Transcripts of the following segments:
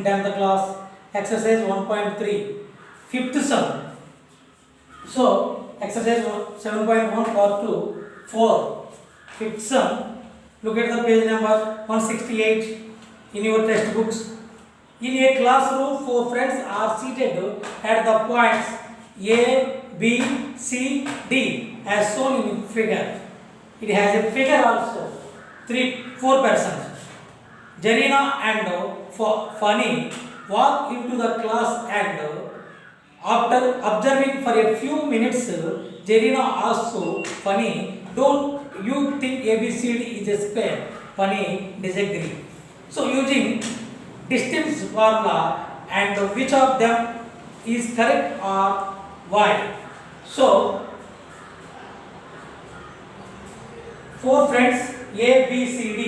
10th class, exercise 1.3, fifth sum. So, exercise 7.1 part 2, 4, fifth sum. Look at the page number 168 in your textbooks. In a classroom, 4 friends are seated at the points A, B, C, D as shown in figure. It has a figure also. 4 persons. Jarina and Funny walk into the class and after observing for a few minutes, Jarina asks Funny, "Don't you think ABCD is a square?" Funny disagree. So using distance formula and which of them is correct or why? So 4 friends A, B, C, D.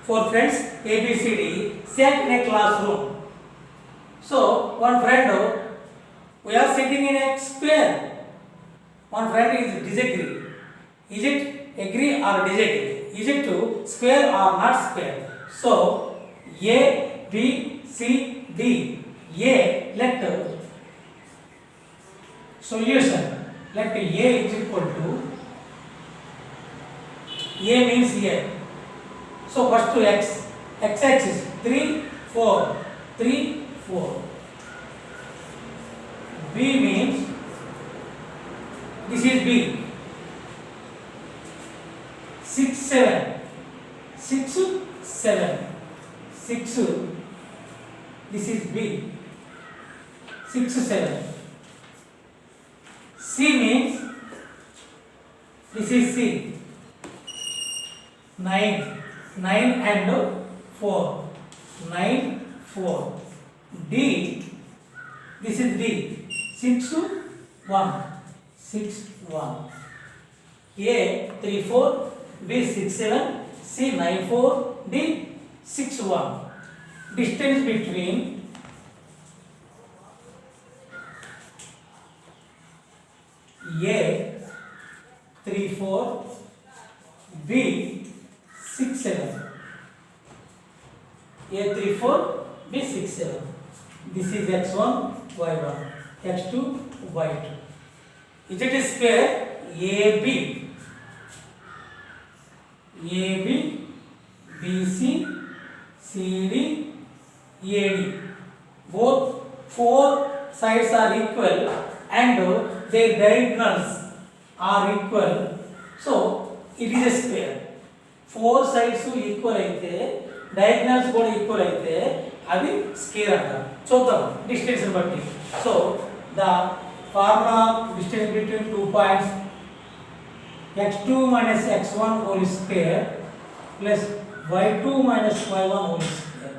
4 friends A, B, C, D sat in a classroom. So one friend, we are sitting in a square. One friend is disagree. Is it agree or disagree? Is it to square or not square? So A, B, C, D. A, let solution. Let A is equal to A means A. So first to X axis 3, 4, 3, 4. B means this is B. 6, 7. 6, 7. 6. This is B. 6, 7. C means this is C. 9. 9 and 4. 9, 4. D. This is D. 6, 1. 6, 1. A 3, 4. B 6, 7. C 9, 4. D 6, 1. Distance between A 3, 4. B 6, 7. A 3, 4. B 6, 7. This is x1, y1. x2, y2. Is it a square? AB. AB, BC, CD, AD. Both 4 sides are equal and their diagonals are equal. So it is a square. 4 sides equal అయితే diagonals కూడా equal అయితే అవి square అంటారు. చూద్దాం distance బట్టి. So the formula distance between 2 points x2 minus x1 whole square plus y2 minus y1 whole square.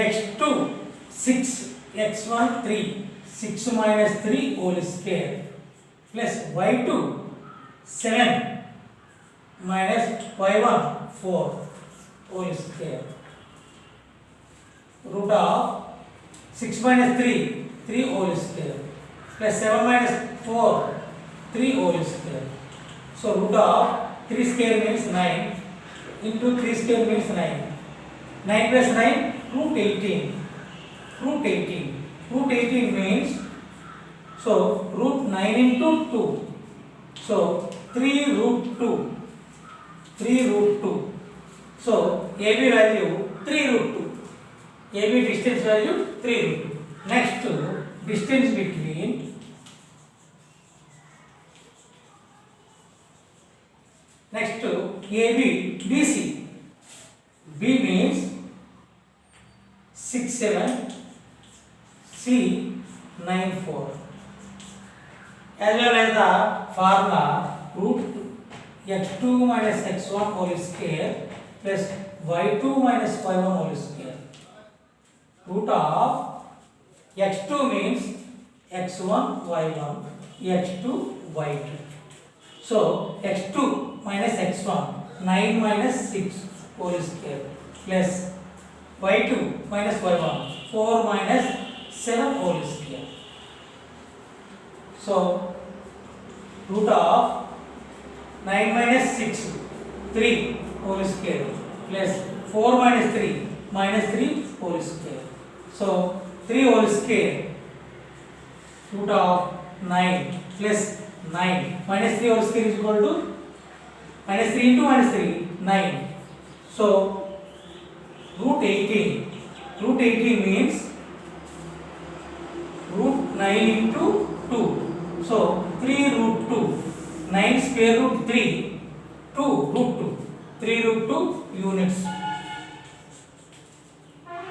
x2 6, x1 3, 6 minus 3 whole square plus y2 7 minus y1 4 whole square. Root of 6 minus 3 3 whole square plus 7 minus 4 3 whole square. So root of 3 square means 9 into 3 square means 9. 9 plus 9 root 18. Root 18. Root 18 means so root 9 into 2. So 3 root 2. 3 root 2. So AB value 3 root 2. AB distance value 3 root 2. Next distance between AB BC. B means 6, 7. C 9, 4. As well as the formula root x2 minus x1 whole square plus y2 minus y1 whole square. Root of x2 means x1 y1, x2 y2. So x2 minus x1 9 minus 6 whole square plus y2 minus y1 4 minus 7 whole square. So root of 9 minus 6 3 whole square plus 4 minus 3 minus 3 whole square. So 3 whole square root of 9 plus 9 minus 3 whole square is equal to minus 3 into minus 3 9. So root 18. Root 18 means root 9 into 2. So 3 root 2. 9 square root 3. 2 root 2. 3 root 2 units.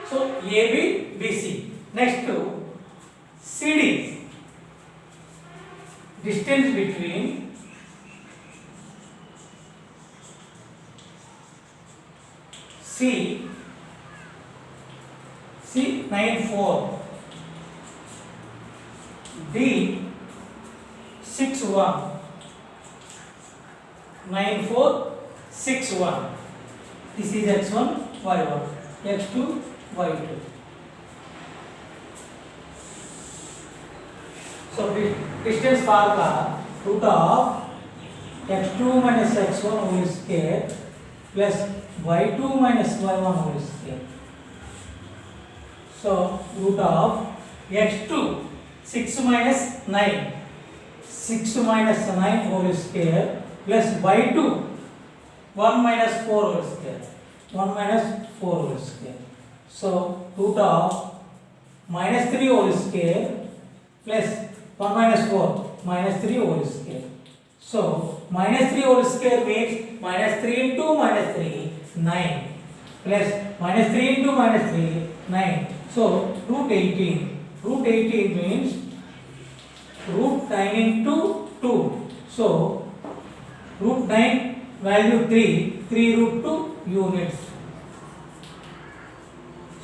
So AB, BC. Next to CD. Distance between C 9 4, D 6 1, 9 4 6 1. This is x1 y1, x2 y2. So distance formula root of x2 minus x1 whole square plus y2 minus y1 whole square. So root of x2 6 minus 9, 6 minus 9 whole square plus y2 1 minus 4 whole square, 1 minus 4 whole square. So root of minus 3 whole square plus 1 minus 4 minus 3 whole square. So minus 3 whole square means minus 3 into minus 3 9 plus minus 3 into minus 3 9. So root 18. Root 18 means root 9 into 2. So root 9 value 3 root 2 units.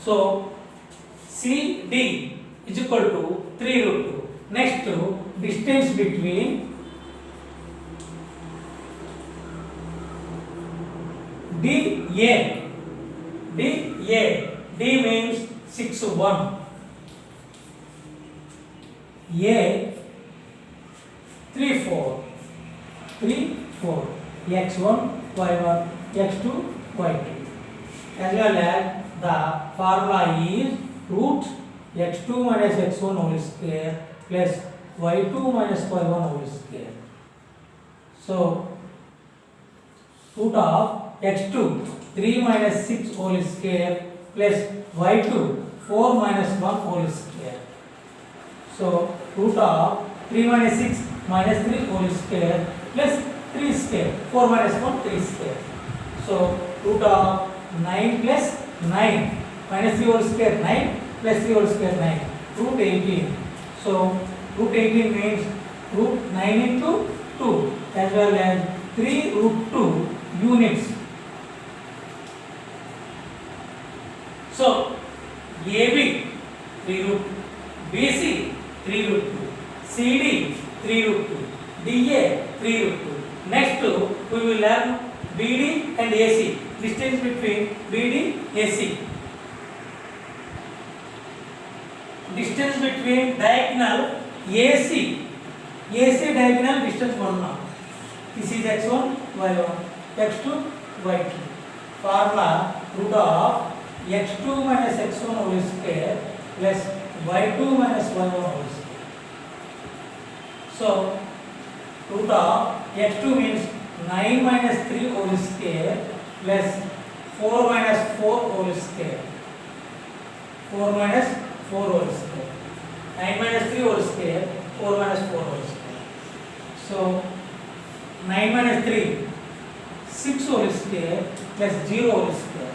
So CD is equal to 3 root 2. Next to distance between DA. D means 6 1. A 3 4. X1 y1 x2 y2. As well as the formula is root x2 minus x1 whole square plus y2 minus y1 whole square. So root of x2 3 minus 6 whole square plus y2 4 minus 1 whole square. So root of 3 minus 6 minus 3 whole square plus 3 square, 4 minus 1 3 square. So root of 9 plus 9 minus 3 whole square 9 plus 3 whole square 9, root 18. So root 18 means root 9 into 2 as well as 3 root 2 units. So AB 3 root 2, BC 3 root 2, CD 3 root 2, DA 3 root 2. Next we will learn BD and AC, distance between BD AC. Distance between diagonal AC diagonal distance 1 now. This is x1 y1 x2 y2. Formula root of x2 minus x1 whole square plus y2 minus y1 whole square. So root of x2 means 9 minus 3 whole square plus 4 minus 4 whole square. 4 minus 4 whole square. 9 minus 3 whole square, 4 minus 4 whole square. So 9 minus 3, 6 whole square plus 0 whole square.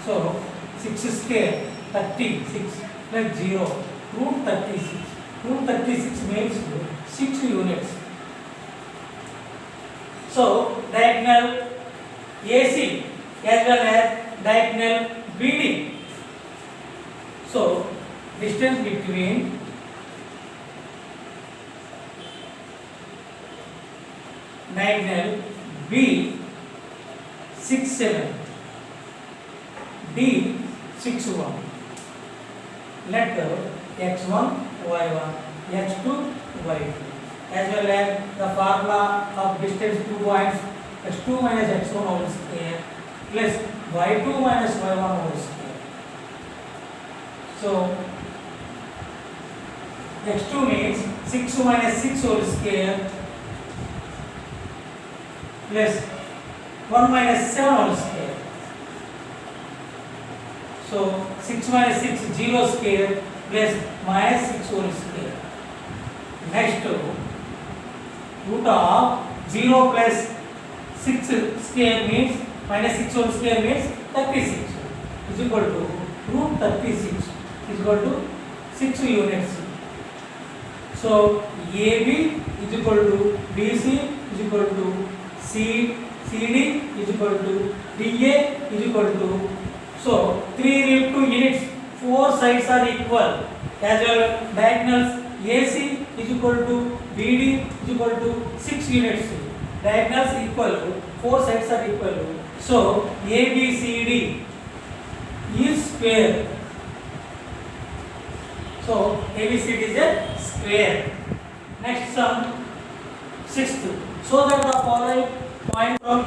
So 6 square, 36 plus 0, root 36. Root 36 means 6 units. So diagonal AC as well as diagonal BD. So distance between diagonal B 6 7, D 6 1. Let x1 y1 x2 y2 as well as the formula of distance 2 points x2 minus x1 whole square plus y2 minus y1 whole square. So x2 means 6 minus 6 whole square plus 1 minus 7 whole square. So 6 minus 6 0 square plus minus 6 whole square. Next, root of 0 plus 6 square means minus 6 whole square means 36 is equal to root 36 is equal to 6 units. So AB is equal to BC is equal to CD is equal to DA is equal to, so 3 root 2 units, 4 sides are equal. As well, diagonals AC is equal to BD is equal to 6 units. Diagonals equal, 4 sides are equal. So ABCD is square. So ABCD is a square. Next sum, sixth. So that the following point from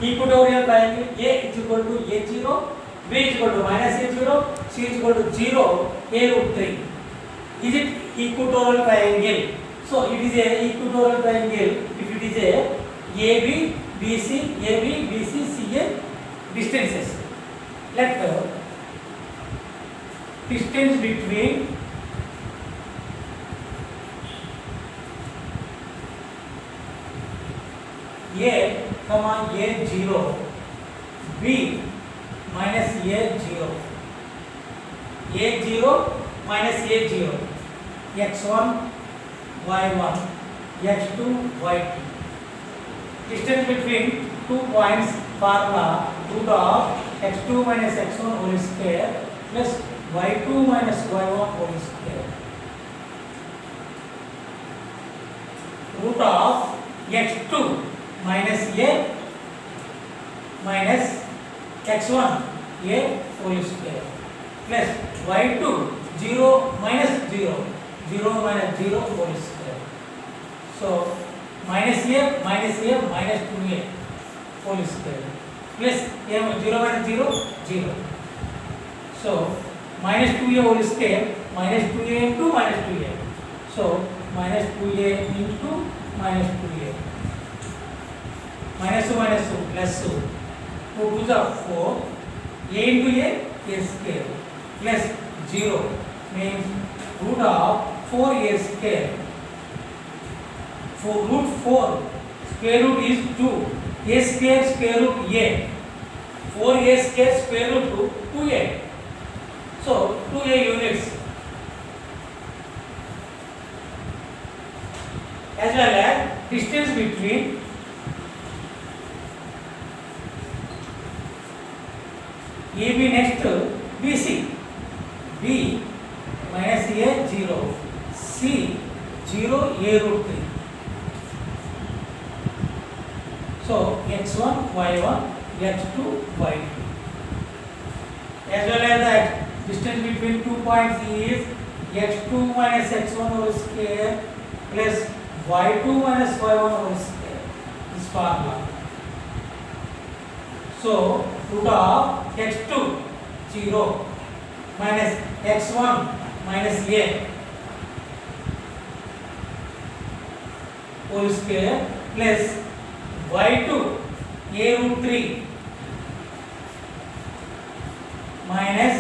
equatorial triangle A is equal to A0, B is equal to minus A0, C is equal to 0, A root 3. Is it equatorial triangle? So it is a equatorial triangle if it is a AB, BC, AB, BC, CA distances. Let the distance between A, A0, B minus A0, A0 minus A0, x1, y1, x2, y2. Distance between 2 points formula root of x2 minus x1 whole square plus y2 minus y1 whole square. Root of x2 minus a minus x1 a whole square plus y2 0 minus 0 0 minus 0 whole square. So minus a minus 2a whole square plus a 0 minus 0 0. So minus 2a whole square minus 2a into minus 2a. So minus 2a into minus 2a. Minus 2 minus 2 plus 2. 2 to the 4. A into a square plus 0 means root of 4a square. For root 4 square root is 2. A square root a. 4a square root 2a. So 2a units. As well as distance between AB next BC. B minus A 0. C 0 A root 3. So x1 y1 x2 y2. As well as that distance between 2 points is x2 minus x1 whole square plus y2 minus y1 whole square. This formula. So root of x2 0 minus x1 minus a whole square plus y2 a root 3 minus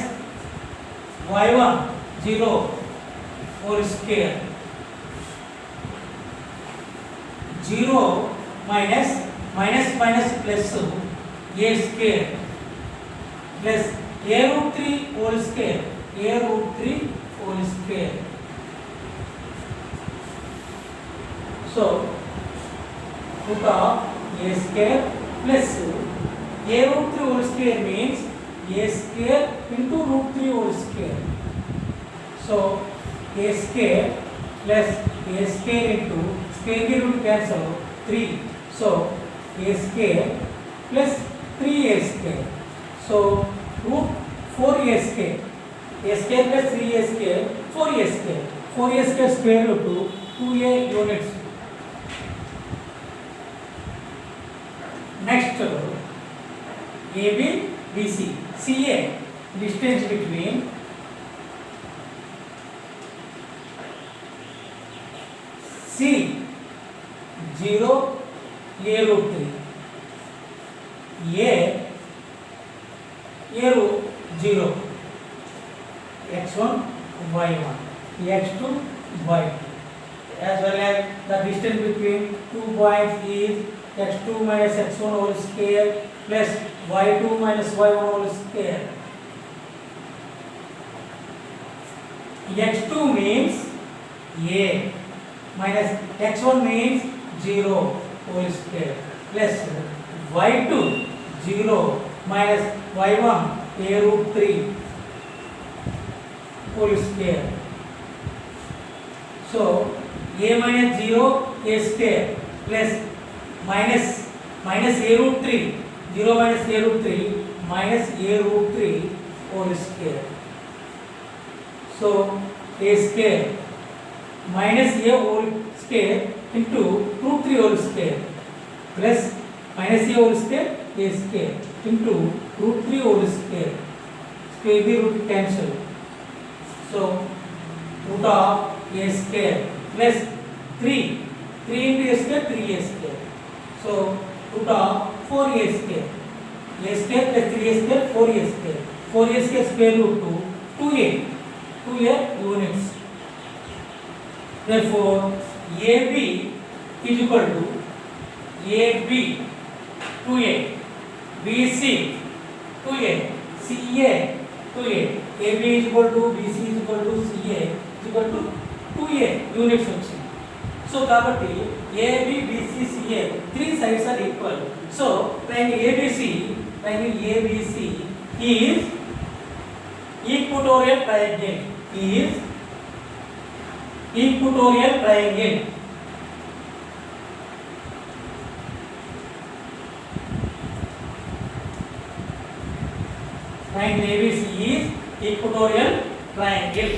y1 0 whole square. 0 minus plus a square plus a root 3 whole square. A root 3 whole square. So root of a square plus a root 3 whole square means a square into root 3 whole square. So a square plus a square into square के root cancel 3. So a square plus 3a square. So root 4a square. A square plus 3a square 4a square. 4a square square root 2a units. Next AB BC. CA distance between C 0 A root 3 A root 0 x1 y1 x2 y2 as well as the distance between 2 points is x2 minus x1 whole square plus y2 minus y1 whole square. x2 means a minus x1 means 0 whole square plus y2 0 minus y1 a root 3 whole square. So a minus 0 a square plus minus a root 3 0 minus a root 3 minus a root 3 whole square. So a square minus a whole square into root 3 whole square plus minus a whole square a square into root 3 whole square. Square the root cancel. So root of a square plus 3 into a square 3a square. So root of 4a square. A square plus 3a square 4a square. 4a square square root 2a units. Therefore AB is equal to AB 2a, BC 2a, CA 2a. AB is equal to BC is equal to CA is equal to 2a units వచ్చింది. So కాబట్టి AB BC CA three sides are equal. So triangle ABC is equatorial triangle. Triangle ABC is equatorial triangle.